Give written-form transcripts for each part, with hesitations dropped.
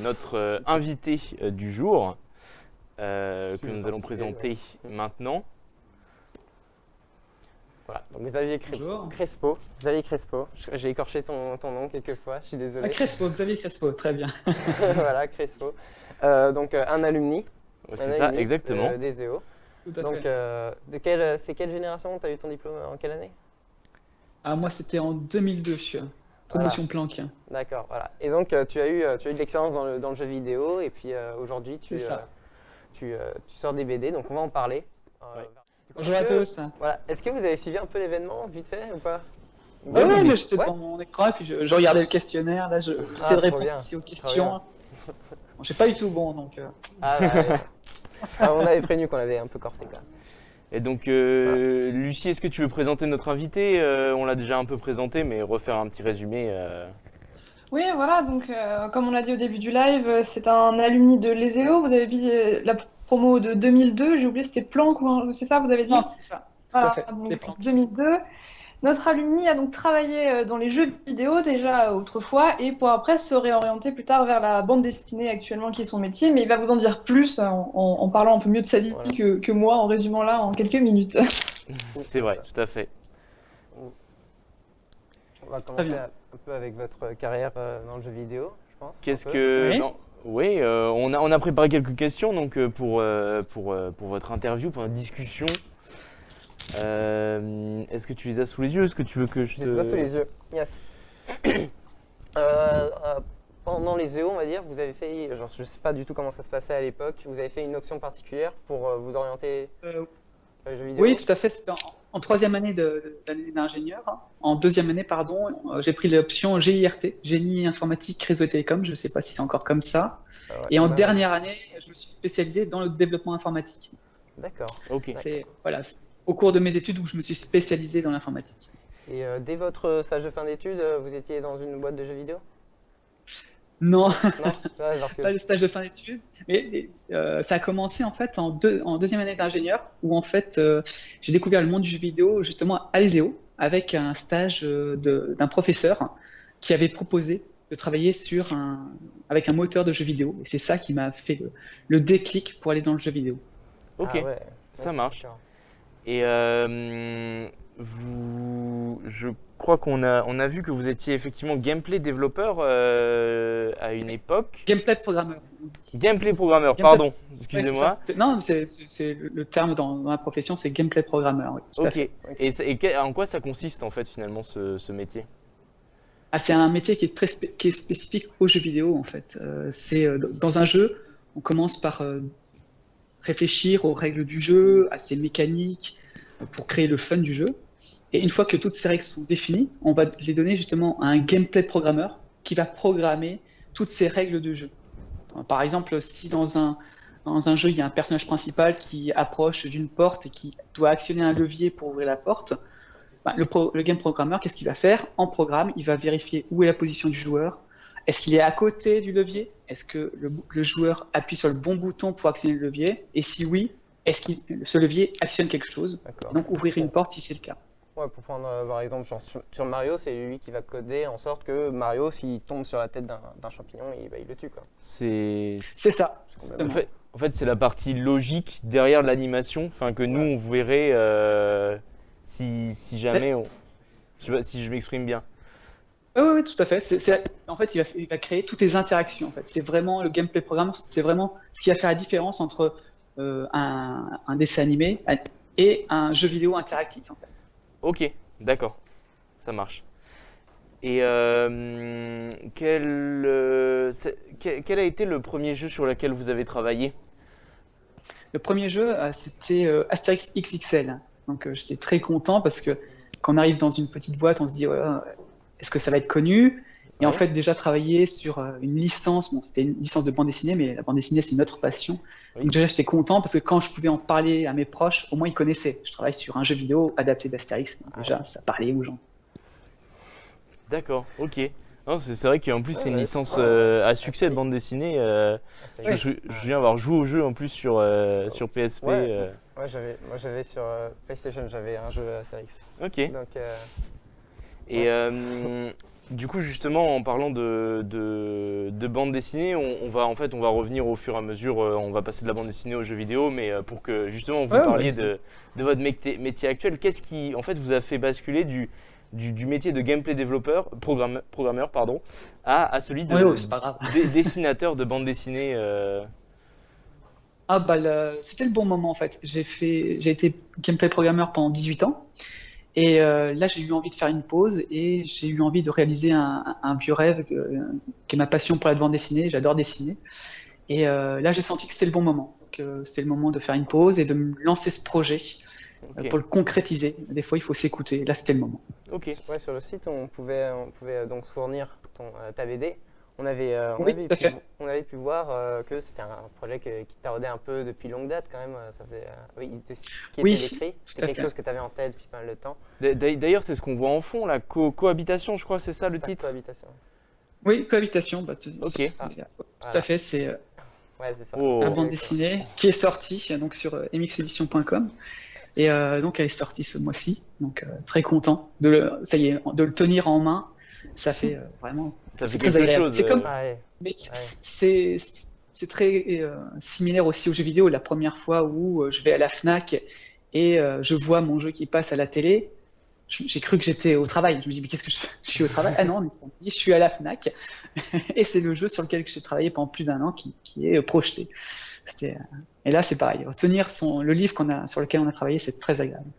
notre invité du jour que nous allons présenter maintenant. Voilà, donc Xavier Crespo. Xavier Crespo. J'ai écorché ton nom quelques fois, je suis désolé. Crespo, Xavier Crespo, très bien. Voilà, Crespo. Donc un alumni. C'est ça, exactement. Des EO. Tout à Donc fait. c'est quelle génération? Tu as eu ton diplôme en quelle année? Ah, moi, c'était en 2002, promotion Planck. D'accord, voilà. Et donc tu as eu de l'expérience dans le jeu vidéo et puis aujourd'hui tu sors des BD, donc on va en parler. Bonjour à tous. Voilà. Est-ce que vous avez suivi un peu l'événement vite fait ou pas? Oui, mais j'étais devant mon écran et puis je regardais le questionnaire. Là, j'essaie de répondre aussi aux questions. Bon, j'ai pas eu tout bon, donc. On avait prévenu qu'on avait un peu corsé quand même. Et donc, Lucie, est-ce que tu veux présenter notre invité? On l'a déjà un peu présenté, mais refaire un petit résumé. Oui, voilà, donc comme on l'a dit au début du live, c'est un alumni de l'ESEO. Vous avez vu la promo de 2002, j'ai oublié, c'était Planck, c'est ça, vous avez dit? Non, c'est ça, tout à fait, donc 2002. Notre alumni a donc travaillé dans les jeux vidéo déjà autrefois et pour après se réorienter plus tard vers la bande dessinée actuellement qui est son métier, mais il va vous en dire plus en parlant un peu mieux de sa vie que moi, en résumant là en quelques minutes. C'est vrai, tout à fait. On va commencer un peu avec votre carrière dans le jeu vidéo, je pense. Qu'est-ce que... Oui. Non. Oui, on a préparé quelques questions donc, pour votre interview, pour notre discussion. Est-ce que tu les as sous les yeux? Est-ce que tu veux que je te... Je les ai pas sous les yeux, yes. Pendant les EO, on va dire, vous avez fait, genre, je sais pas du tout comment ça se passait à l'époque, vous avez fait une option particulière pour vous orienter sur les jeux vidéo? Oui, tout à fait. C'était en troisième année d'année d'ingénieur. En deuxième année, pardon, j'ai pris l'option GIRT, Génie Informatique Réseau et Télécom. Je ne sais pas si c'est encore comme ça. Et en dernière année, je me suis spécialisé dans le développement informatique. D'accord. Ok. C'est au cours de mes études où je me suis spécialisé dans l'informatique. Et dès votre stage de fin d'études, vous étiez dans une boîte de jeux vidéo? Non, Parce que... pas le stage de fin d'études. Mais ça a commencé en fait en deuxième année d'ingénieur où en fait j'ai découvert le monde du jeu vidéo justement à l'ESEO avec un stage d'un professeur qui avait proposé de travailler avec un moteur de jeu vidéo. Et c'est ça qui m'a fait le déclic pour aller dans le jeu vidéo. Ok, ouais. ça marche. Et je crois qu'on a vu que vous étiez effectivement gameplay développeur à une époque. Gameplay programmeur. Gameplay programmeur, pardon, excusez-moi. Non, c'est le terme dans la profession, c'est gameplay programmeur. Oui, tout à fait. Et en quoi ça consiste en fait finalement ce métier? C'est un métier qui est spécifique aux jeux vidéo en fait. Dans un jeu, on commence par réfléchir aux règles du jeu, à ses mécaniques, pour créer le fun du jeu. Et une fois que toutes ces règles sont définies, on va les donner justement à un gameplay programmeur qui va programmer toutes ces règles de jeu. Par exemple, si dans un jeu, il y a un personnage principal qui approche d'une porte et qui doit actionner un levier pour ouvrir la porte, le game programmeur, qu'est-ce qu'il va faire? En programme, il va vérifier où est la position du joueur. Est-ce qu'il est à côté du levier? Est-ce que le joueur appuie sur le bon bouton pour actionner le levier? Et si oui, est-ce que ce levier actionne quelque chose? Donc ouvrir une porte si c'est le cas. Ouais, pour prendre par exemple sur Mario, c'est lui qui va coder en sorte que Mario, s'il tombe sur la tête d'un champignon, il le tue, quoi. C'est ça. En fait, c'est la partie logique derrière l'animation, enfin que nous on verrait si jamais je sais pas si je m'exprime bien. Oui, tout à fait. En fait, il va créer toutes les interactions. En fait, c'est vraiment le gameplay programme. C'est vraiment ce qui va faire la différence entre un dessin animé et un jeu vidéo interactif. En fait. Ok, d'accord, ça marche. Et quel a été le premier jeu sur lequel vous avez travaillé? Le premier jeu, c'était Astérix XXL. Donc, j'étais très content parce que quand on arrive dans une petite boîte, on se dit est-ce que ça va être connu? Et en fait, déjà travailler sur une licence, c'était une licence de bande dessinée, mais la bande dessinée, c'est notre passion. Oui. Donc déjà, j'étais content parce que quand je pouvais en parler à mes proches, au moins ils connaissaient. Je travaille sur un jeu vidéo adapté d'Astérix, donc déjà, ça parlait aux gens. D'accord, ok. C'est vrai qu'en plus, c'est une licence à succès de bande dessinée. Je me souviens avoir joué au jeu en plus sur PSP. Moi, j'avais sur PlayStation, j'avais un jeu Astérix. Ok. Donc, Du coup, justement, en parlant de bande dessinée, on va revenir au fur et à mesure, on va passer de la bande dessinée aux jeux vidéo, mais pour que justement vous Ouais, parliez ouais, de votre métier actuel, qu'est-ce qui en fait vous a fait basculer du métier de gameplay développeur, programmeur, pardon, à celui ouais, ouais, c'est pas grave. dessinateur de bande dessinée Ah bah c'était le bon moment en fait. J'ai été gameplay programmeur pendant 18 ans et là j'ai eu envie de faire une pause et j'ai eu envie de réaliser un vieux rêve qui est ma passion pour la bande dessinée. J'adore dessiner et là j'ai senti que c'était le bon moment, que c'était le moment de faire une pause et de me lancer ce projet Ok, pour le concrétiser. Des fois il faut s'écouter. Là c'était le moment. ok. Ouais, sur le site, on pouvait donc fournir ta BD. Oui, tout à fait. On avait pu voir que c'était un projet qui taraudait un peu depuis longue date quand même. Ça fait, oui, qui Oui, était décrit. tout C'était à quelque fait. chose que tu avais en tête depuis pas mal de temps. D'ailleurs, c'est ce qu'on voit en fond, la cohabitation, je crois, c'est ça le Sa titre. cohabitation. Oui, cohabitation, bah, Ok. tout Voilà. à fait, c'est Ouais, c'est ça. Oh. la D'accord. bande dessinée qui est sortie donc sur mxedition.com et donc elle est sortie ce mois-ci, donc très content ça y est, de le tenir en main, ça fait vraiment, Ça fait c'est très quelque agréable. chose. C'est comme, Ah, ouais. mais Ouais. c'est très similaire aussi aux jeux vidéo. La première fois où je vais à la Fnac et je vois mon jeu qui passe à la télé, j'ai cru que j'étais au travail. Je me dis, mais qu'est-ce que je fais? Je suis au travail? Ah non, mais ça me dit, je suis à la Fnac. Et c'est le jeu sur lequel j'ai travaillé pendant plus d'un an qui est projeté. Et là, c'est pareil. Retenir le livre sur lequel on a travaillé, c'est très agréable.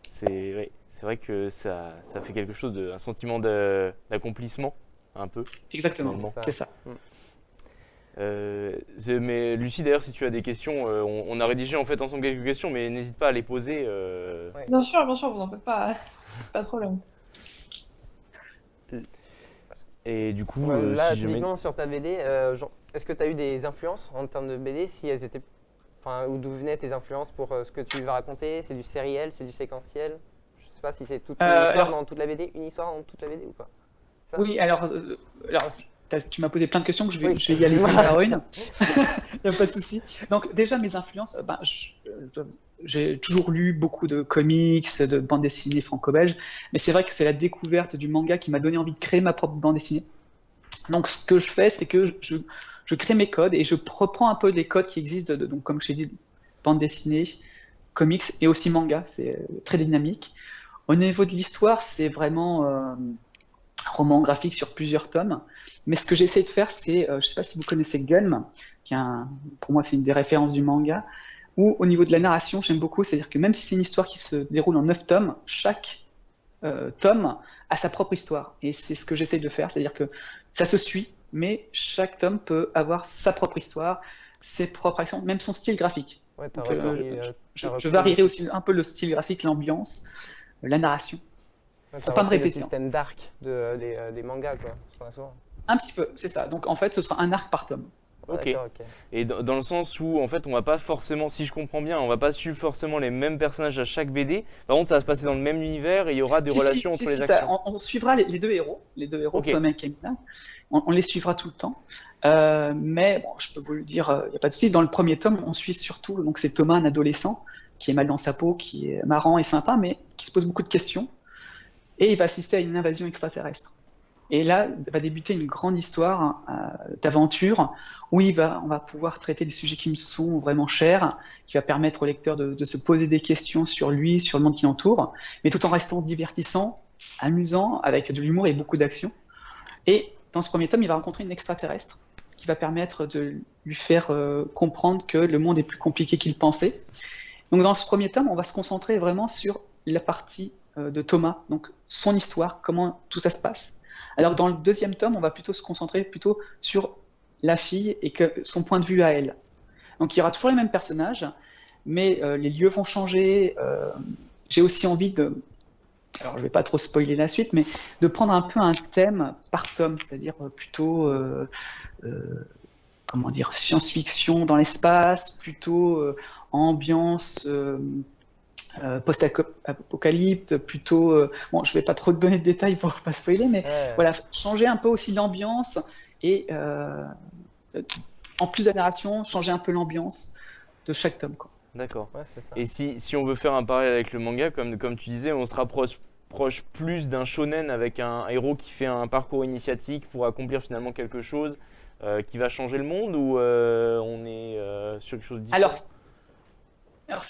C'est vrai que ça fait quelque chose, un sentiment d'accomplissement, un peu, Exactement, finalement. c'est ça. Mais Lucie, d'ailleurs, si tu as des questions, on a rédigé en fait ensemble quelques questions, mais n'hésite pas à les poser. Ouais. Bien sûr, vous en faites pas, pas de problème. Et du coup, Là, si jamais... typiquement sur ta BD, est-ce que tu as eu des influences en termes de BD, si elles étaient, enfin, où d'où venaient tes influences pour ce que tu vas raconter? C'est du sériel, c'est du séquentiel? Je sais pas si c'est toute une histoire Alors, dans toute la BD, une histoire dans toute la BD ou pas? Ça oui, alors tu m'as posé plein de questions que Oui. je vais y aller une par une. Il n'y a pas de souci. Donc, déjà, mes influences, j'ai toujours lu beaucoup de comics, de bandes dessinées franco-belges, mais c'est vrai que c'est la découverte du manga qui m'a donné envie de créer ma propre bande dessinée. Donc, ce que je fais, c'est que je crée mes codes et je reprends un peu les codes qui existent, donc, comme je t'ai dit, bande dessinée, comics et aussi manga, c'est très dynamique. Au niveau de l'histoire, c'est vraiment roman graphique sur plusieurs tomes. Mais ce que j'essaie de faire, c'est, je ne sais pas si vous connaissez Gun, pour moi c'est une des références du manga, où au niveau de la narration, j'aime beaucoup, c'est-à-dire que même si c'est une histoire qui se déroule en 9 tomes, chaque tome a sa propre histoire. Et c'est ce que j'essaie de faire, c'est-à-dire que ça se suit, mais chaque tome peut avoir sa propre histoire, ses propres actions, même son style graphique. Ouais, t'as Donc, repris, je varierai aussi un peu le style graphique, l'ambiance, la narration, pour pas me répéter. le système d'arc des mangas, quoi. Ce qu'on a souvent. Un petit peu, c'est ça. Donc en fait, ce sera un arc par tome. Ok. D'accord, ok. Et dans le sens où, en fait, on va pas forcément, si je comprends bien, on va pas suivre forcément les mêmes personnages à chaque BD. Par contre, ça va se passer dans le même univers et il y aura des relations entre les Ça, actions. on suivra les deux héros, Ok. Tom et Kemina. On les suivra tout le temps. Mais bon, je peux vous le dire, il n'y a pas de souci. Dans le premier tome, on suit surtout, donc c'est Thomas, un adolescent qui est mal dans sa peau, qui est marrant et sympa, mais qui se pose beaucoup de questions. Et il va assister à une invasion extraterrestre. Et là va débuter une grande histoire d'aventure où on va pouvoir traiter des sujets qui me sont vraiment chers, qui va permettre au lecteur de se poser des questions sur lui, sur le monde qui l'entoure, mais tout en restant divertissant, amusant, avec de l'humour et beaucoup d'action. Et dans ce premier tome, il va rencontrer une extraterrestre qui va permettre de lui faire comprendre que le monde est plus compliqué qu'il pensait. Donc dans ce premier tome, on va se concentrer vraiment sur la partie de Thomas, donc son histoire, comment tout ça se passe. Alors dans le deuxième tome, on va plutôt se concentrer plutôt sur la fille et son point de vue à elle. Donc il y aura toujours les mêmes personnages, mais les lieux vont changer. J'ai aussi envie alors je ne vais pas trop spoiler la suite, mais de prendre un peu un thème par tome, c'est-à-dire plutôt comment dire, science-fiction dans l'espace, plutôt ambiance post-apocalypse, plutôt. Bon, je vais pas trop te donner de détails pour pas spoiler, mais voilà, changer un peu aussi l'ambiance et en plus de la narration, changer un peu l'ambiance de chaque tome, quoi. D'accord. Ouais, c'est ça. Et si on veut faire un parallèle avec le manga, comme tu disais, on se rapproche proche plus d'un shonen avec un héros qui fait un parcours initiatique pour accomplir finalement quelque chose qui va changer le monde, ou on est sur quelque chose de différent? Alors alors,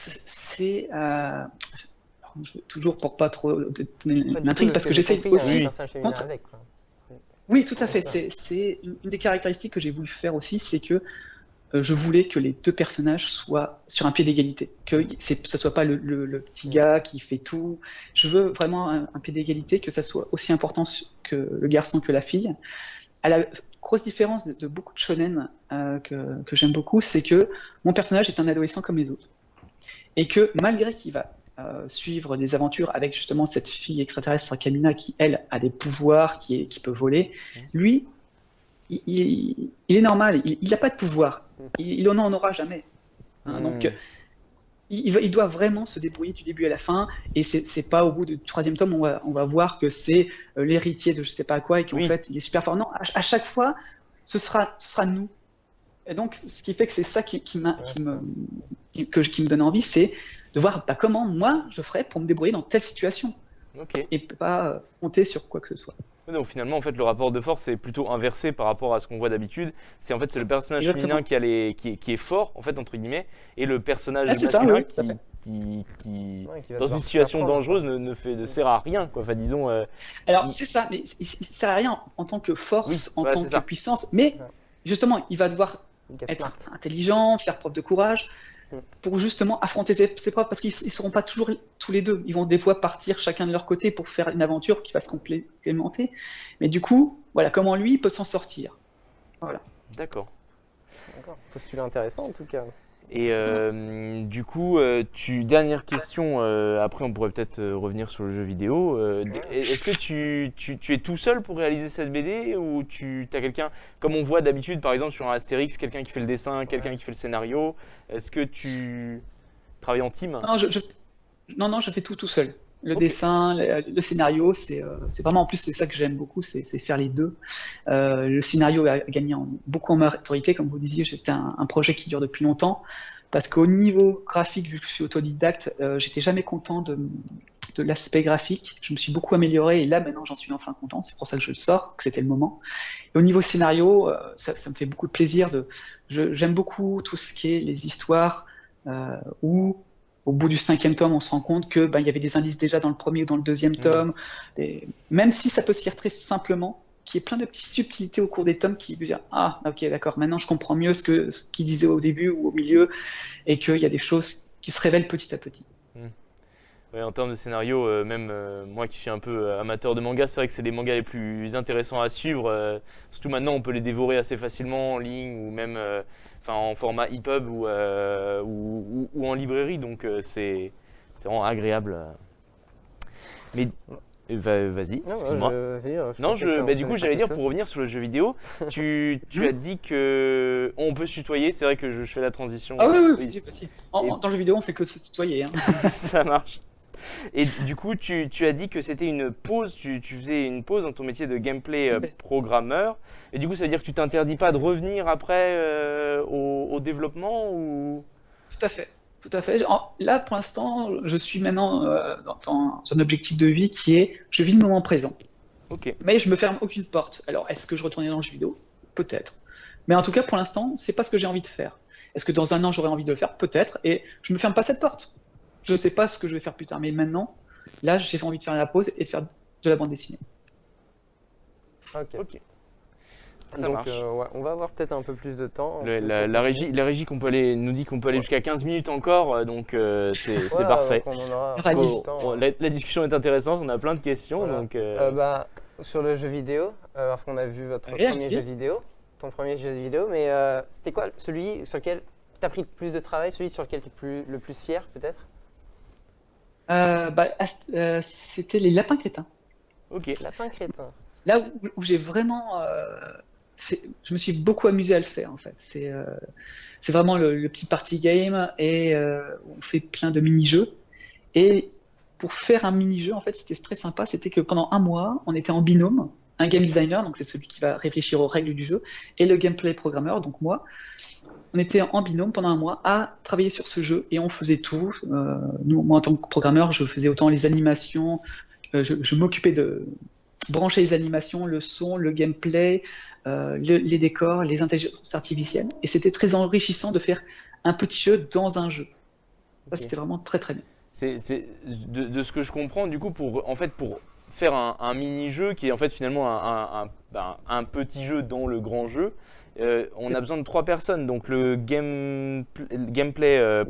toujours pour pas trop donner Pas du l'intrigue, tout, parce que j'ai j'essaie compris, il y a un aussi. personnage féminin avec, quoi. Oui, tout à fait. C'est C'est une des caractéristiques que j'ai voulu faire aussi, c'est que je voulais que les deux personnages soient sur un pied d'égalité, que ce soit pas le petit gars qui fait tout. Je veux vraiment un pied d'égalité, que ça soit aussi important que le garçon que la fille. À la grosse différence de beaucoup de shonen que j'aime beaucoup, c'est que mon personnage est un adolescent comme les autres. Et que malgré qu'il va suivre des aventures avec justement cette fille extraterrestre Kamina qui, elle, a des pouvoirs, qui peut voler, lui, il est normal, il n'a pas de pouvoir. Il en aura jamais. Hein, donc, il doit vraiment se débrouiller du début à la fin, et c'est pas au bout du troisième tome on va voir que c'est l'héritier de je sais pas quoi et qu'en fait il est super fort. Non, à chaque fois, ce sera nous. Et donc, ce qui fait que c'est ça qui me donne envie, c'est de voir comment moi je ferais pour me débrouiller dans telle situation. Ok. Et pas compter sur quoi que ce soit. Donc finalement, en fait, le rapport de force est plutôt inversé par rapport à ce qu'on voit d'habitude. C'est le personnage féminin qui est fort, en fait, entre guillemets, et le personnage masculin qui dans une situation dangereuse, ne sert à rien, quoi. Enfin, disons. Alors c'est ça, mais il sert à rien en tant que force, en tant que puissance, mais justement, il va devoir être intelligent, faire preuve de courage, pour justement affronter ses preuves, parce qu'ils ne seront pas toujours tous les deux. Ils vont des fois partir chacun de leur côté pour faire une aventure qui va se complémenter. Mais du coup, voilà comment lui peut s'en sortir. Voilà. D'accord. Postulat intéressant en tout cas. Et du coup, dernière question, après on pourrait peut-être revenir sur le jeu vidéo. Est-ce que tu es tout seul pour réaliser cette BD, ou tu as quelqu'un, comme on voit d'habitude par exemple sur un Astérix, quelqu'un qui fait le dessin, quelqu'un qui fait le scénario? Est-ce que tu travailles en team? Non, je fais tout seul. Le dessin, le scénario, c'est vraiment, en plus c'est ça que j'aime beaucoup, c'est faire les deux. Le scénario a gagné beaucoup en maturité, comme vous disiez, c'était un projet qui dure depuis longtemps, parce qu'au niveau graphique, vu que je suis autodidacte, j'étais jamais content de l'aspect graphique. Je me suis beaucoup amélioré, et là maintenant j'en suis enfin content, c'est pour ça que je le sors, que c'était le moment. Et au niveau scénario, ça me fait beaucoup de plaisir. J'aime beaucoup tout ce qui est les histoires où au bout du 5e tome, on se rend compte que il y avait des indices déjà dans le premier ou dans le 2e tome, même si ça peut se lire très simplement, qu'il y ait plein de petites subtilités au cours des tomes qui veut dire ah ok d'accord, maintenant je comprends mieux ce qu'il disait au début ou au milieu, et qu'il y a des choses qui se révèlent petit à petit. Ouais, en termes de scénario, même moi qui suis un peu amateur de manga, c'est vrai que c'est les mangas les plus intéressants à suivre. Surtout maintenant, on peut les dévorer assez facilement en ligne, ou même en format EPUB ou en librairie, donc c'est vraiment agréable. Mais vas-y, excuse-moi. Du coup, j'allais dire, pour revenir sur le jeu vidéo, tu as dit que on peut se tutoyer. C'est vrai que je fais la transition. Ah oui, vas-y. Dans le jeu vidéo, on fait que se tutoyer. Hein. Ça marche. Et du coup, tu as dit que c'était une pause, tu faisais une pause dans ton métier de gameplay programmeur. Et du coup, ça veut dire que tu t'interdis pas de revenir après au développement, ou... Tout à fait. Là, pour l'instant, je suis maintenant dans un objectif de vie qui est je vis le moment présent. Ok. Mais je me ferme aucune porte. Alors, est-ce que je retournerai dans le jeu vidéo? Peut-être. Mais en tout cas, pour l'instant, c'est pas ce que j'ai envie de faire. Est-ce que dans un an, j'aurai envie de le faire? Peut-être. Et je me ferme pas cette porte. Je ne sais pas ce que je vais faire plus tard, mais maintenant, là, j'ai envie de faire la pause et de faire de la bande dessinée. Ok. Ça marche. On va avoir peut-être un peu plus de temps. La régie nous dit qu'on peut aller jusqu'à 15 minutes encore, donc c'est parfait. On en aura La discussion est intéressante, on a plein de questions. Voilà. Donc, sur le jeu vidéo, parce qu'on a vu ton premier jeu vidéo, mais c'était quoi celui sur lequel tu as pris le plus de travail, celui sur lequel tu es le plus fier peut-être? C'était les lapins crétins. Ok. Lapins crétins. Là où j'ai vraiment je me suis beaucoup amusé à le faire en fait. C'est vraiment le petit party game, et on fait plein de mini-jeux. Et pour faire un mini-jeu, en fait, c'était très sympa. C'était que pendant un mois, on était en binôme. Un game designer, donc c'est celui qui va réfléchir aux règles du jeu, et le gameplay programmeur, donc moi. On était en binôme pendant un mois à travailler sur ce jeu, et on faisait tout. Moi, en tant que programmeur, je faisais autant les animations je m'occupais de brancher les animations, le son, le gameplay, les décors, les intelligences artificielles. Et c'était très enrichissant de faire un petit jeu dans un jeu. Ça, Ok. c'était vraiment très très bien. De ce que je comprends, du coup, en fait, pour faire un mini-jeu qui est en fait finalement un petit jeu dans le grand jeu, on a besoin de 3 personnes. Donc gameplay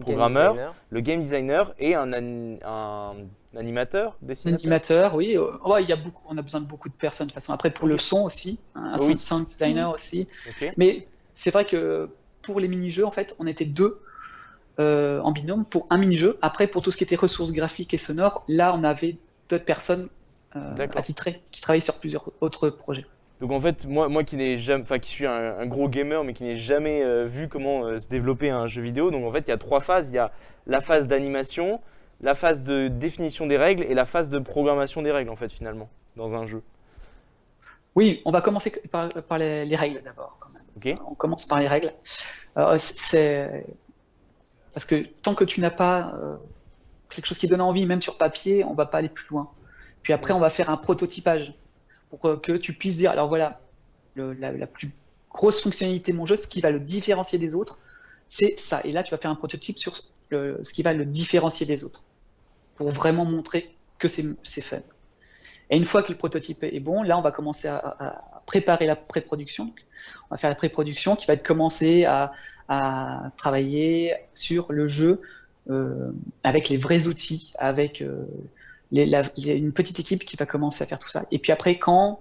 programmeur, designer. le game designer et un animateur, dessinateur. Animateur, oui. Ouais, on a besoin de beaucoup de personnes de toute façon. Après, pour le Ok. son aussi, un Oui. sound designer aussi. Ok. Mais c'est vrai que pour les mini-jeux, en fait, on était 2 en binôme pour un mini-jeu. Après, pour tout ce qui était ressources graphiques et sonores, là, on avait d'autres personnes D'accord. attitrées qui travaillaient sur plusieurs autres projets. Donc en fait, moi qui n'ai jamais, enfin qui suis un gros gamer, mais qui n'ai jamais vu comment se développer un jeu vidéo. Donc en fait, il y a 3 phases. Il y a la phase d'animation, la phase de définition des règles et la phase de programmation des règles en fait finalement dans un jeu. Oui, on va commencer par les règles d'abord, quand même. Ok. On commence par les règles. Parce que tant que tu n'as pas quelque chose qui donne envie, même sur papier, on va pas aller plus loin. Puis après, on va faire un prototypage pour que tu puisses dire, alors voilà, la plus grosse fonctionnalité de mon jeu, ce qui va le différencier des autres, c'est ça. Et là, tu vas faire un prototype sur ce qui va le différencier des autres, pour vraiment montrer que c'est fun. Et une fois que le prototype est bon, là, on va commencer à préparer la pré-production. On va faire la pré-production qui va commencer à travailler sur le jeu avec les vrais outils, avec une petite équipe qui va commencer à faire tout ça. Et puis après, quand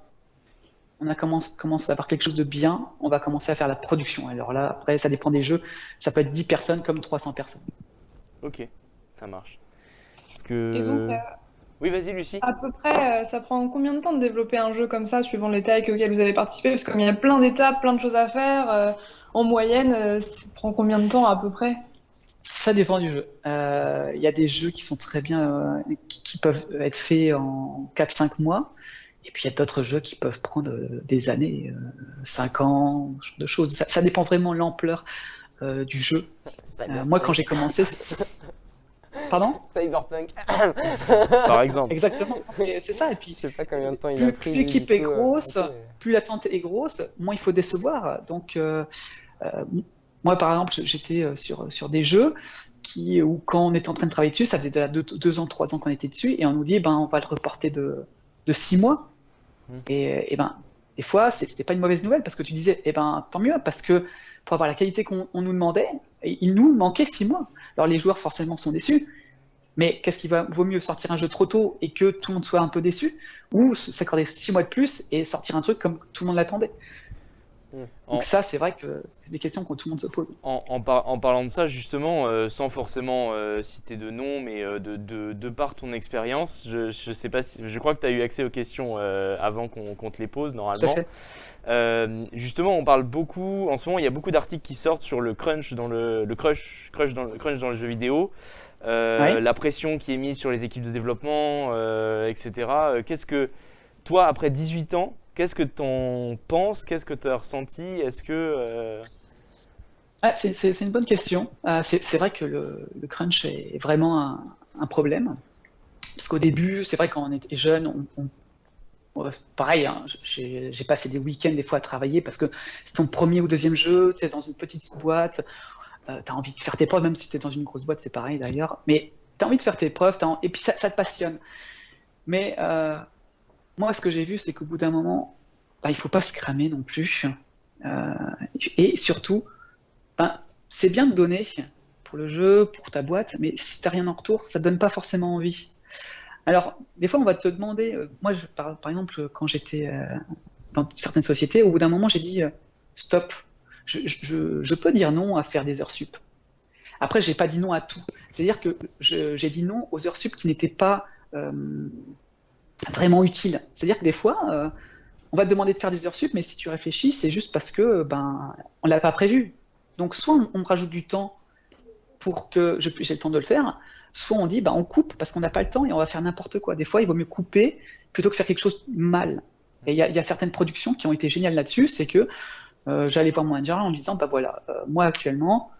on commence à avoir quelque chose de bien, on va commencer à faire la production. Alors là, après, ça dépend des jeux. Ça peut être 10 personnes comme 300 personnes. Ok, ça marche. Parce Et donc, que... Oui, vas-y Lucie. à peu près, ça prend combien de temps de développer un jeu comme ça, suivant les tailles auxquelles vous avez participé? Parce qu'il y a plein d'étapes, plein de choses à faire. En moyenne, ça prend combien de temps à peu près? Ça dépend du jeu. Il y a des jeux qui sont très bien, qui peuvent être faits en 4-5 mois. Et puis il y a d'autres jeux qui peuvent prendre des années, 5 ans, ce genre de choses. Ça dépend vraiment de l'ampleur du jeu. Moi, quand j'ai commencé, pardon? Cyberpunk. Par exemple. Exactement. Et c'est ça. Et puis, Je sais pas combien de temps il a plus pris. l'équipe du est coup, grosse, ok. plus l'attente est grosse, moins il faut décevoir. Donc, moi, par exemple, j'étais sur des jeux où quand on était en train de travailler dessus, ça faisait déjà 2 ans, 3 ans qu'on était dessus, et on nous dit, ben, on va le reporter de 6 mois. Mm. Et ben, des fois, c'était pas une mauvaise nouvelle, parce que tu disais, eh ben, tant mieux, parce que pour avoir la qualité qu'on nous demandait, il nous manquait 6 mois. Alors les joueurs, forcément, sont déçus, mais qu'est-ce qui vaut mieux, sortir un jeu trop tôt et que tout le monde soit un peu déçu, ou s'accorder 6 mois de plus et sortir un truc comme tout le monde l'attendait? En, Donc ça, c'est vrai que c'est des questions que tout le monde se pose. en parlant de ça, justement, sans forcément citer de nom, mais de par ton expérience, je sais pas je crois que tu as eu accès aux questions avant qu'on te les pose, Tout à normalement. fait. Justement, on parle beaucoup, en ce moment, il y a beaucoup d'articles qui sortent sur le crunch dans le crunch dans le jeu vidéo, Ouais. la pression qui est mise sur les équipes de développement, etc. Qu'est-ce que, toi, après 18 ans, qu'est-ce que t'en penses? Qu'est-ce que tu as ressenti? Est-ce que... Ah, c'est une bonne question. C'est vrai que le crunch est vraiment un problème. Parce qu'au début, c'est vrai quand on était jeune, pareil, hein, j'ai passé des week-ends des fois à travailler parce que c'est ton premier ou deuxième jeu, tu es dans une petite boîte, tu as envie de faire tes preuves, même si tu es dans une grosse boîte, c'est pareil d'ailleurs. Mais tu as envie de faire tes preuves, et puis ça te passionne. Mais moi, ce que j'ai vu, c'est qu'au bout d'un moment, bah, il faut pas se cramer non plus. Euh, et surtout, ben, c'est bien de donner pour le jeu, pour ta boîte, mais si t'as rien en retour, ça te donne pas forcément envie. Alors, des fois, on va te demander, moi, par exemple, quand j'étais dans certaines sociétés, au bout d'un moment, j'ai dit, stop, je peux dire non à faire des heures sup. Après, j'ai pas dit non à tout. C'est-à-dire que j'ai dit non aux heures sup qui n'étaient pas vraiment utiles. C'est-à-dire que des fois, on va te demander de faire des heures sup, mais si tu réfléchis, c'est juste parce que ben on l'a pas prévu. Donc soit on me rajoute du temps pour que j'ai le temps de le faire, soit on dit ben on coupe parce qu'on n'a pas le temps et on va faire n'importe quoi. Des fois, il vaut mieux couper plutôt que faire quelque chose mal. Et il y a certaines productions qui ont été géniales là-dessus, c'est que j'allais voir mon manager en lui disant bah voilà, moi actuellement,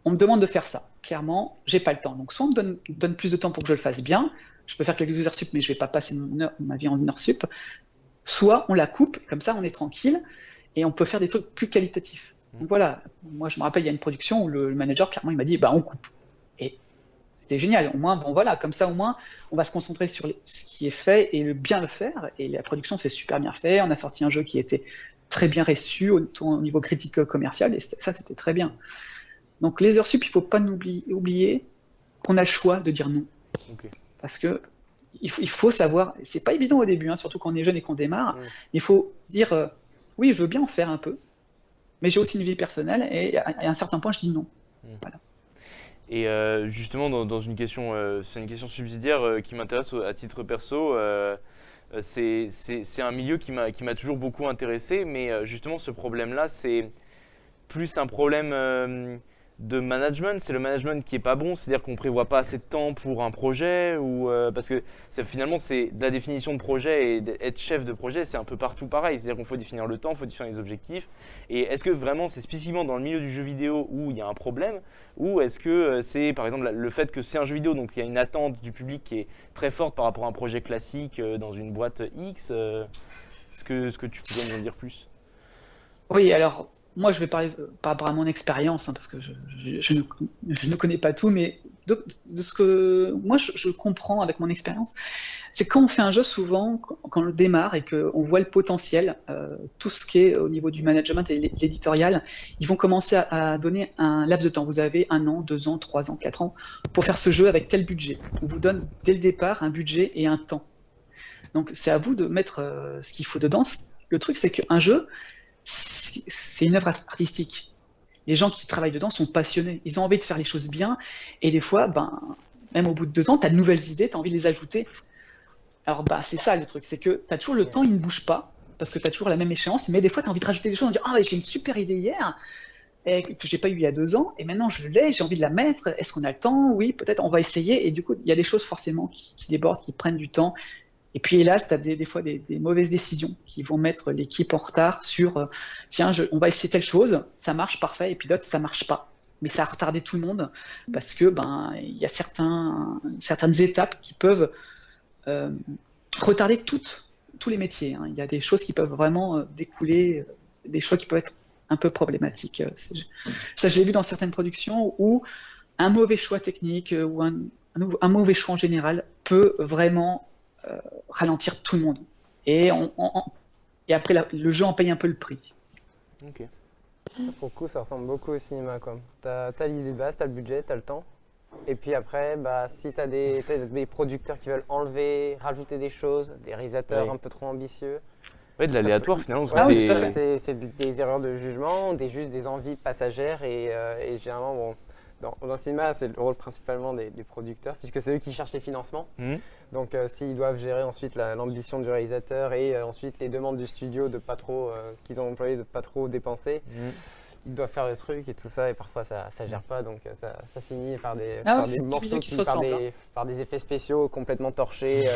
on me demande de faire ça. Clairement, j'ai pas le temps. Donc soit on me donne plus de temps pour que je le fasse bien, je peux faire quelques heures sup, mais je vais pas passer ma vie en heures sup. Soit on la coupe, comme ça on est tranquille, et on peut faire des trucs plus qualitatifs. Donc voilà, moi je me rappelle, il y a une production où le manager, clairement, il m'a dit, bah on coupe. Et c'était génial, au moins, bon voilà, comme ça au moins, on va se concentrer sur ce qui est fait et bien le faire, et la production c'est super bien fait, on a sorti un jeu qui était très bien reçu au niveau critique commercial, et ça c'était très bien. Donc les heures sup, il faut pas oublier qu'on a le choix de dire non. Ok. Parce que il faut savoir, c'est pas évident au début, hein, surtout quand on est jeune et qu'on démarre, il faut dire oui, je veux bien en faire un peu, mais j'ai aussi une vie personnelle, et à un certain point, je dis non. Voilà. Et justement, dans une question, c'est une question subsidiaire qui m'intéresse à titre perso. C'est un milieu qui m'a toujours beaucoup intéressé, mais justement, ce problème-là, c'est plus un problème de management. C'est le management qui est pas bon, c'est-à-dire qu'on prévoit pas assez de temps pour un projet, ou parce que finalement, c'est de la définition de projet, et être chef de projet, c'est un peu partout pareil. C'est-à-dire qu'il faut définir le temps, il faut définir les objectifs. Et est-ce que vraiment c'est spécifiquement dans le milieu du jeu vidéo où il y a un problème, ou est-ce que c'est par exemple le fait que c'est un jeu vidéo, donc il y a une attente du public qui est très forte par rapport à un projet classique dans une boîte X Est-ce que tu pourrais m'en dire plus? Oui, alors moi je vais parler par rapport à mon expérience, hein, parce que je ne connais pas tout, mais de ce que moi je comprends avec mon expérience, c'est quand on fait un jeu, souvent, quand on le démarre et qu'on voit le potentiel, tout ce qui est au niveau du management et l'éditorial, ils vont commencer à donner un laps de temps. Vous avez 1 an, 2 ans, 3 ans, 4 ans pour faire ce jeu avec tel budget. On vous donne dès le départ un budget et un temps. Donc c'est à vous de mettre ce qu'il faut dedans. Le truc, c'est qu'un jeu, c'est une œuvre artistique. Les gens qui travaillent dedans sont passionnés. Ils ont envie de faire les choses bien. Et des fois, même au bout de 2 ans, tu as de nouvelles idées, tu as envie de les ajouter. Alors c'est ça le truc, c'est que tu as toujours le temps, il ne bouge pas, parce que tu as toujours la même échéance, mais des fois tu as envie de rajouter des choses, en disant ah j'ai une super idée hier, et que j'ai pas eu il y a 2 ans, et maintenant je l'ai, j'ai envie de la mettre, est-ce qu'on a le temps? Oui, peut-être on va essayer, et du coup il y a des choses forcément qui débordent, qui prennent du temps, et puis hélas tu as des fois des mauvaises décisions qui vont mettre l'équipe en retard sur tiens, on va essayer telle chose, ça marche, parfait, et puis d'autres ça marche pas. Mais ça a retardé tout le monde, parce que il y a certaines étapes qui peuvent retarder tous les métiers, hein. Il y a des choses qui peuvent vraiment découler, des choix qui peuvent être un peu problématiques. Ça, je l'ai vu dans certaines productions où un mauvais choix technique ou un mauvais choix en général peut vraiment ralentir tout le monde. Et après, le jeu en paye un peu le prix. Ok. Pour le coup, ça ressemble beaucoup au cinéma, quoi. T'as l'idée de base, t'as le budget, t'as le temps. Et puis après, si t'as des producteurs qui veulent enlever, rajouter des choses, des réalisateurs un peu trop ambitieux. Ouais, de l'aléatoire finalement. Parce Ouais, que c'est des erreurs de jugement, juste des envies passagères. Et généralement, dans le cinéma, c'est le rôle principalement des producteurs, puisque c'est eux qui cherchent les financements. Donc s'ils doivent gérer ensuite l'ambition du réalisateur et ensuite les demandes du studio de pas trop, qu'ils ont employé de pas trop dépenser, ils doivent faire le truc et tout ça, et parfois ça gère pas, donc ça finit par des morceaux par des effets spéciaux complètement torchés,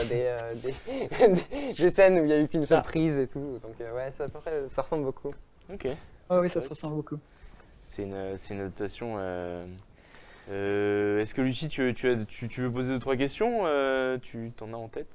des scènes où il n'y a eu qu'une seule prise et tout. Donc ouais, à peu près, ça ressemble beaucoup. Ok. Oh, oui, ça se ressemble beaucoup. C'est une adaptation. Est-ce que Lucie, tu veux poser 2-3 questions? Tu t'en as en tête?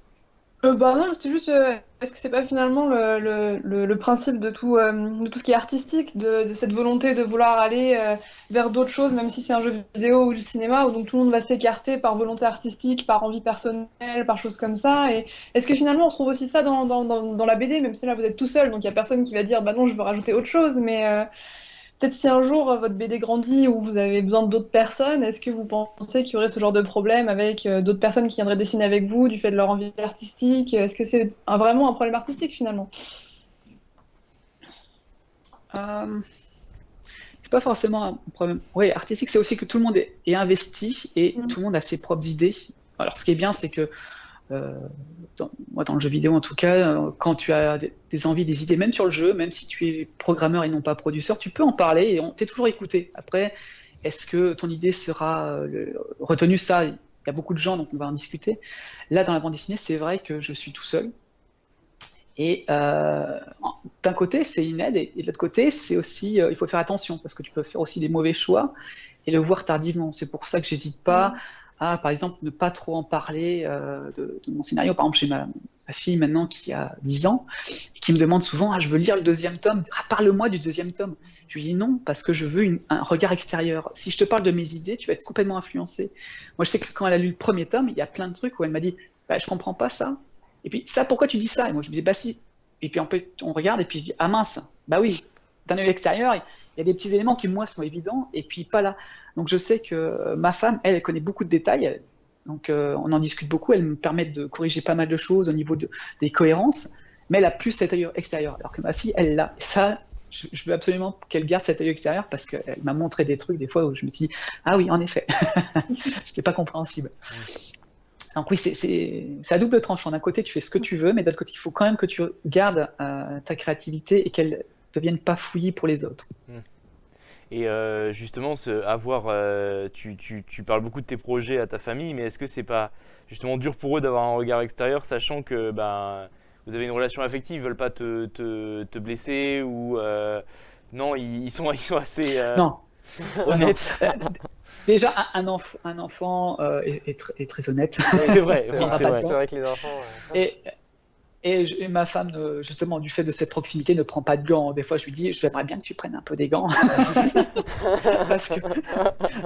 Non, c'est juste, est-ce que c'est pas finalement le principe de tout ce qui est artistique, de cette volonté de vouloir aller vers d'autres choses, même si c'est un jeu vidéo ou le cinéma, où donc tout le monde va s'écarter par volonté artistique, par envie personnelle, par choses comme ça. Et est-ce que finalement on trouve aussi ça dans la BD, même si là vous êtes tout seul, donc il y a personne qui va dire bah non, je veux rajouter autre chose, mais peut-être si un jour votre BD grandit ou vous avez besoin d'autres personnes, est-ce que vous pensez qu'il y aurait ce genre de problème avec d'autres personnes qui viendraient dessiner avec vous du fait de leur envie artistique? Est-ce que c'est vraiment un problème artistique finalement? C'est pas forcément un problème. Oui, artistique, c'est aussi que tout le monde est investi et tout le monde a ses propres idées. Alors ce qui est bien, c'est que moi, dans le jeu vidéo en tout cas, quand tu as des envies, des idées, même sur le jeu, même si tu es programmeur et non pas producteur, tu peux en parler et on t'est toujours écouté. Après, est-ce que ton idée sera retenue? Ça, il y a beaucoup de gens, donc on va en discuter. Là, dans la bande dessinée, c'est vrai que je suis tout seul. Et d'un côté, c'est une aide, et de l'autre côté, c'est aussi, il faut faire attention, parce que tu peux faire aussi des mauvais choix et le voir tardivement. C'est pour ça que j'hésite pas à, par exemple, ne pas trop en parler de mon scénario. Par exemple, j'ai ma fille maintenant qui a 10 ans, et qui me demande souvent, ah, je veux lire le 2e tome, ah, parle-moi du 2e tome. Je lui dis non, parce que je veux un regard extérieur. Si je te parle de mes idées, tu vas être complètement influencé. Moi, je sais que quand elle a lu le 1er tome, il y a plein de trucs où elle m'a dit, bah, je comprends pas ça. Et puis, ça, pourquoi tu dis ça? Et moi, je me dis, bah si. Et puis, on regarde, et puis je dis, ah mince, bah oui, d'un œil extérieur, il y a des petits éléments qui, moi, sont évidents, et puis pas là. Donc, je sais que ma femme, elle connaît beaucoup de détails, donc on en discute beaucoup, elle me permet de corriger pas mal de choses au niveau des cohérences, mais elle a plus cet œil extérieur, alors que ma fille, elle l'a. Et ça, je veux absolument qu'elle garde cet œil extérieur, parce qu'elle m'a montré des trucs, des fois, où je me suis dit, ah oui, en effet, c'était pas compréhensible. Donc oui, c'est à double tranchant. D'un côté, tu fais ce que tu veux, mais d'autre côté, il faut quand même que tu gardes ta créativité et qu'elle ne devienne pas fouillie pour les autres. Et justement, tu parles beaucoup de tes projets à ta famille, mais est-ce que c'est pas justement dur pour eux d'avoir un regard extérieur, sachant que vous avez une relation affective, ils veulent pas te blesser ou non, ils sont assez non. honnêtes. Déjà, un enfant est très honnête. C'est vrai, oui, c'est vrai. C'est vrai que les enfants. Et ma femme, justement, du fait de cette proximité, ne prend pas de gants. Des fois, je lui dis, j'aimerais bien que tu prennes un peu des gants.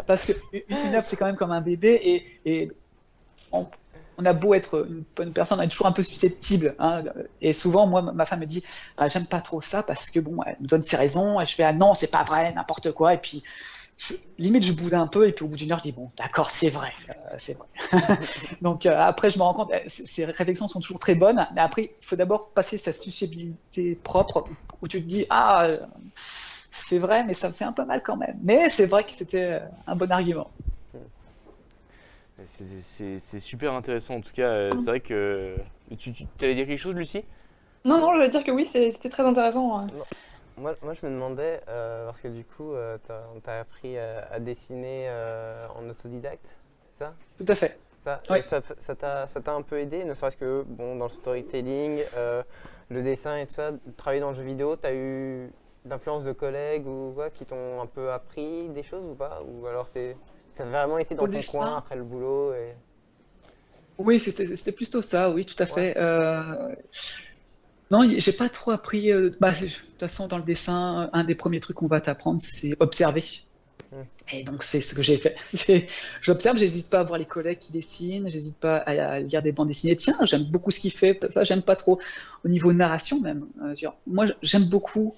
parce que une œuvre, c'est quand même comme un bébé. Et on a beau être une bonne personne, on est toujours un peu susceptible. Hein, et souvent, moi, ma femme me dit, j'aime pas trop ça parce que, bon, elle me donne ses raisons. Et je fais, ah non, c'est pas vrai, n'importe quoi. Et puis, limite, je boude un peu. Et puis, au bout d'une heure, je dis, bon, d'accord, c'est vrai. C'est vrai. Donc, après, je me rends compte, ces réflexions sont toujours très bonnes. Mais après, il faut d'abord passer sa susceptibilité propre où tu te dis, ah, c'est vrai, mais ça me fait un peu mal quand même. Mais c'est vrai que c'était un bon argument. C'est super intéressant en tout cas. C'est vrai que. Tu allais dire quelque chose, Lucie? Non, je vais dire que oui, c'était très intéressant. Moi, je me demandais, parce que du coup, t'as appris à dessiner en autodidacte, c'est ça? Tout à fait. Oui. Ça t'a un peu aidé, ne serait-ce que bon, dans le storytelling, le dessin et tout ça, travailler dans le jeu vidéo, t'as eu l'influence de collègues ou quoi qui t'ont un peu appris des choses ou pas? Ou alors ça a vraiment été dans ton coin après le boulot Oui, c'était plutôt ça, oui, tout à fait. Non, j'ai pas trop appris. De toute façon, dans le dessin, un des premiers trucs qu'on va t'apprendre, c'est observer. Et donc, c'est ce que j'ai fait. J'observe, j'hésite pas à voir les collègues qui dessinent, j'hésite pas à lire des bandes dessinées. Tiens, j'aime beaucoup ce qu'il fait, ça, j'aime pas trop. Au niveau narration, même. Moi, j'aime beaucoup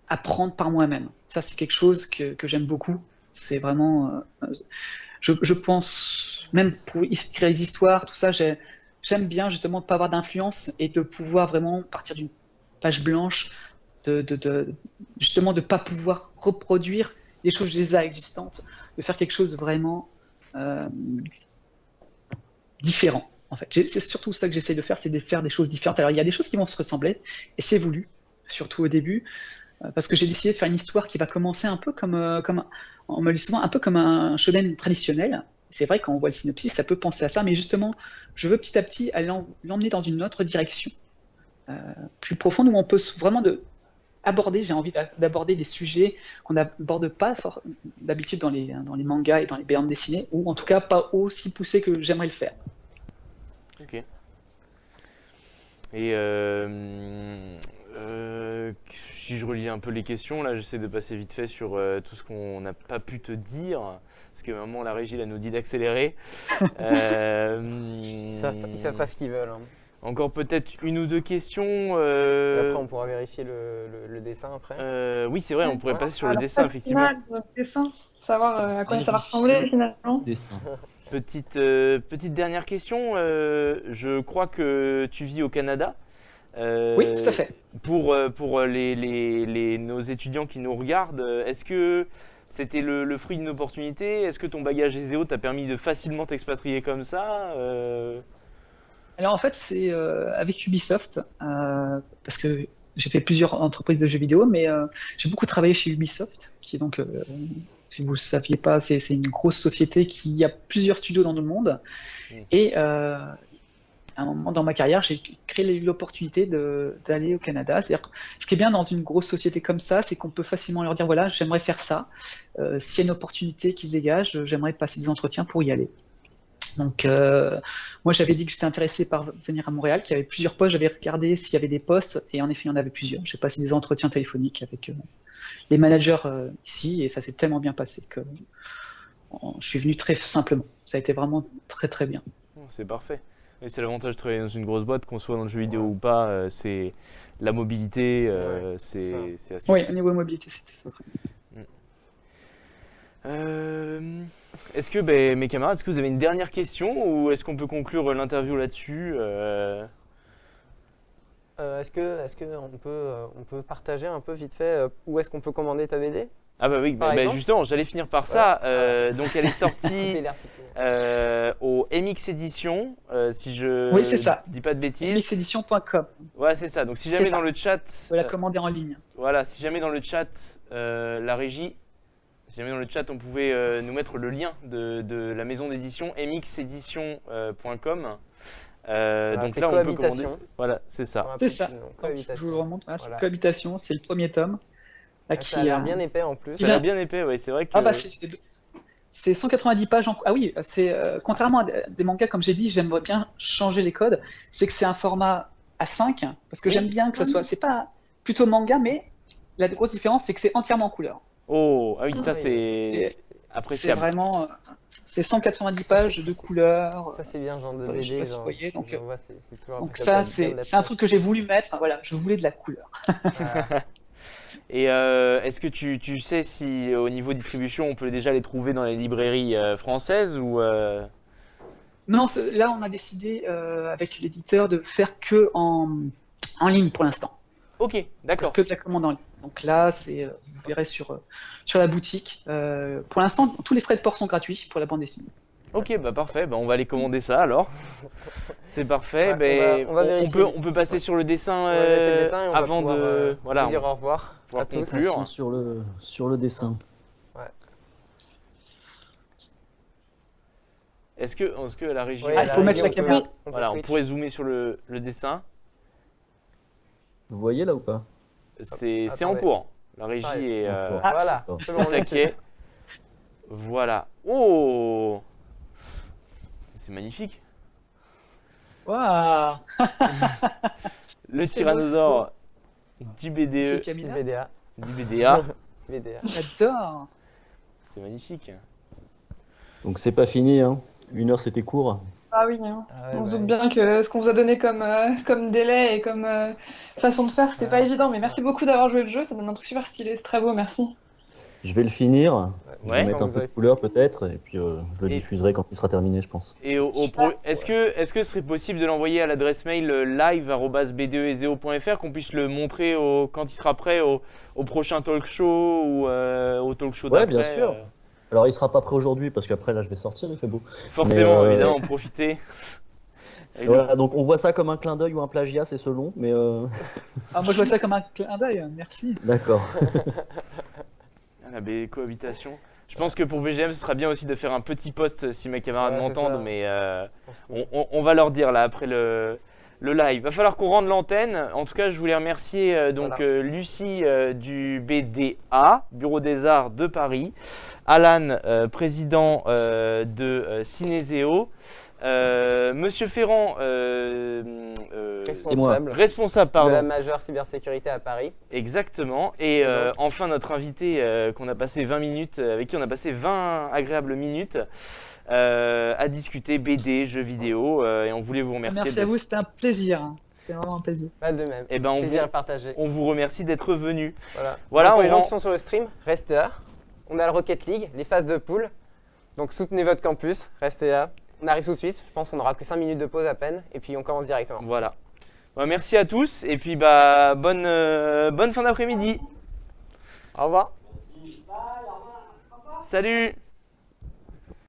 apprendre par moi-même. Ça, c'est quelque chose que j'aime beaucoup. C'est vraiment. Je pense, même pour écrire les histoires, tout ça, j'aime bien justement ne pas avoir d'influence et de pouvoir vraiment partir d'une page blanche, justement de ne pas pouvoir reproduire les choses déjà existantes, de faire quelque chose de vraiment différent. En fait, c'est surtout ça que j'essaie de faire, c'est de faire des choses différentes. Alors il y a des choses qui vont se ressembler et c'est voulu, surtout au début, parce que j'ai décidé de faire une histoire qui va commencer un peu on me le dit souvent, un peu comme un shonen traditionnel. C'est vrai, quand on voit le synopsis, ça peut penser à ça, mais justement, je veux petit à petit aller l'emmener dans une autre direction, plus profonde, où on peut vraiment j'ai envie d'aborder des sujets qu'on n'aborde pas d'habitude dans les mangas et dans les bandes dessinées, ou en tout cas pas aussi poussé que j'aimerais le faire. Ok. Et si je relis un peu les questions, là j'essaie de passer vite fait sur tout ce qu'on n'a pas pu te dire, parce que maman, la régie, elle nous dit d'accélérer. Ils savent pas ce qu'ils veulent. Hein. Encore peut-être une ou deux questions. Et après, on pourra vérifier le dessin après. Oui, c'est vrai, on pourrait passer sur le dessin, effectivement. Le dessin, savoir à quoi ça va ressembler finalement. Dessin. Petite dernière question. Je crois que tu vis au Canada. Oui, tout à fait. Pour nos étudiants qui nous regardent, est-ce que c'était le fruit d'une opportunité? Est-ce que ton bagage SEO t'a permis de facilement t'expatrier comme ça? Alors en fait, c'est avec Ubisoft, parce que j'ai fait plusieurs entreprises de jeux vidéo, mais j'ai beaucoup travaillé chez Ubisoft, qui est donc, si vous ne le saviez pas, c'est une grosse société qui a plusieurs studios dans le monde. Et un à un moment dans ma carrière, j'ai créé l'opportunité d'aller au Canada. C'est-à-dire, ce qui est bien dans une grosse société comme ça, c'est qu'on peut facilement leur dire, voilà, j'aimerais faire ça. S'il y a une opportunité qui se dégage, j'aimerais passer des entretiens pour y aller. Donc, moi, j'avais dit que j'étais intéressé par venir à Montréal, qu'il y avait plusieurs postes. J'avais regardé s'il y avait des postes, et en effet, il y en avait plusieurs. J'ai passé des entretiens téléphoniques avec les managers ici, et ça s'est tellement bien passé que je suis venu très simplement. Ça a été vraiment très, très bien. C'est parfait. Et c'est l'avantage de travailler dans une grosse boîte, qu'on soit dans le jeu vidéo ou pas, c'est la mobilité, c'est assez. Oui, au niveau mobilité, c'était ça. Est-ce que, mes camarades, est-ce que vous avez une dernière question ou est-ce qu'on peut conclure l'interview là-dessus Est-ce que on peut partager un peu vite fait où est-ce qu'on peut commander ta BD? Ah bah oui, Par exemple justement, j'allais finir par ça. Donc elle est sortie au MX Édition, si je Oui, c'est ça. dis pas de bêtises. mixedition.com. Ouais, c'est ça. Donc si jamais dans le chat, Vous la commander en ligne. voilà, si jamais dans le chat, la régie, si jamais dans le chat on pouvait nous mettre le lien de la maison d'édition mxedition.com. Donc là on peut commander. Voilà, c'est ça. C'est ça. Je vous le remonte. Voilà, c'est Cohabitation, c'est le premier tome. Ça a l'air bien épais en plus. Ça a l'air bien épais, oui, c'est vrai que. Ah bah c'est 190 pages. Ah oui, c'est contrairement à des mangas comme j'ai dit, j'aimerais bien changer les codes. C'est que c'est un format A5 parce que j'aime bien que ça soit. C'est pas plutôt manga, mais la grosse différence c'est que c'est entièrement en couleur. Oh, ah oui, ça c'est appréciable. C'est vraiment. C'est 190 pages de couleurs. Ça c'est bien, genre de Je sais BD. pas si vous voyez, donc ça c'est un truc que j'ai voulu mettre. Voilà, je voulais de la couleur. Et est-ce que tu sais si au niveau distribution on peut déjà les trouver dans les librairies françaises ou Non, là on a décidé avec l'éditeur de faire que en ligne pour l'instant. Ok, d'accord. Que de la commande en ligne. Donc là, vous verrez sur la boutique. Pour l'instant, tous les frais de port sont gratuits pour la bande dessinée. Ok, bah parfait, on va aller commander ça alors. C'est parfait. On peut passer sur le dessin, avant de dire au revoir à tous. Conclure. Sur le dessin. Ouais. Est-ce que la régie, il faut mettre la caméra. Voilà, on pourrait zoomer sur le dessin. Vous voyez là ou pas? C'est en cours. La régie est voilà. au taquet. Voilà. Oh, c'est magnifique. Waouh. Le tyrannosaure du BDE, BDA. du BDA. BDA. J'adore. C'est magnifique. Donc c'est pas fini, hein. 1 heure c'était court. Ah oui, hein. On se doute bien que ce qu'on vous a donné comme délai et comme façon de faire, c'était pas évident. Mais merci beaucoup d'avoir joué le jeu, ça donne un truc super stylé, c'est très beau, merci. Je vais le finir, je vais Ouais. mettre un peu de couleur peut-être, et puis je le diffuserai quand il sera terminé, je pense. Et est-ce que ce serait possible de l'envoyer à l'adresse mail live@bdeezeo.fr, qu'on puisse le montrer quand il sera prêt au prochain talk show ou au talk show d'après? Ouais, bien sûr. Alors il sera pas prêt aujourd'hui parce qu'après là je vais sortir, il fait beau. Forcément, évidemment, profiter. Voilà, donc on voit ça comme un clin d'œil ou un plagiat, c'est selon, mais Ah, moi je vois ça comme un clin d'œil, merci. d'accord. La cohabitation. Je pense que pour VGM, ce sera bien aussi de faire un petit post si mes camarades m'entendent, mais on va leur dire là après le live. Va falloir qu'on rende l'antenne. En tout cas, je voulais remercier Lucie du BDA, Bureau des Arts de Paris, Alan, président de Cinéséo, Monsieur Ferrand, responsable de la majeure cybersécurité à Paris. Exactement. Et enfin notre invité qu'on a passé 20 minutes, avec qui on a passé 20 agréables minutes à discuter BD, jeux vidéo, et on voulait vous remercier. Merci à vous, c'était un plaisir. C'était vraiment un plaisir. Pas de même. Et plaisir partagé. On vous remercie d'être venu. Voilà. Pour les gens qui sont sur le stream, restez là. On a le Rocket League, les phases de poule. Donc soutenez votre campus, restez là. On arrive tout de suite, je pense qu'on n'aura que 5 minutes de pause à peine, et puis on commence directement. Voilà. Merci à tous, et puis bonne fin d'après-midi. Au revoir. Salut.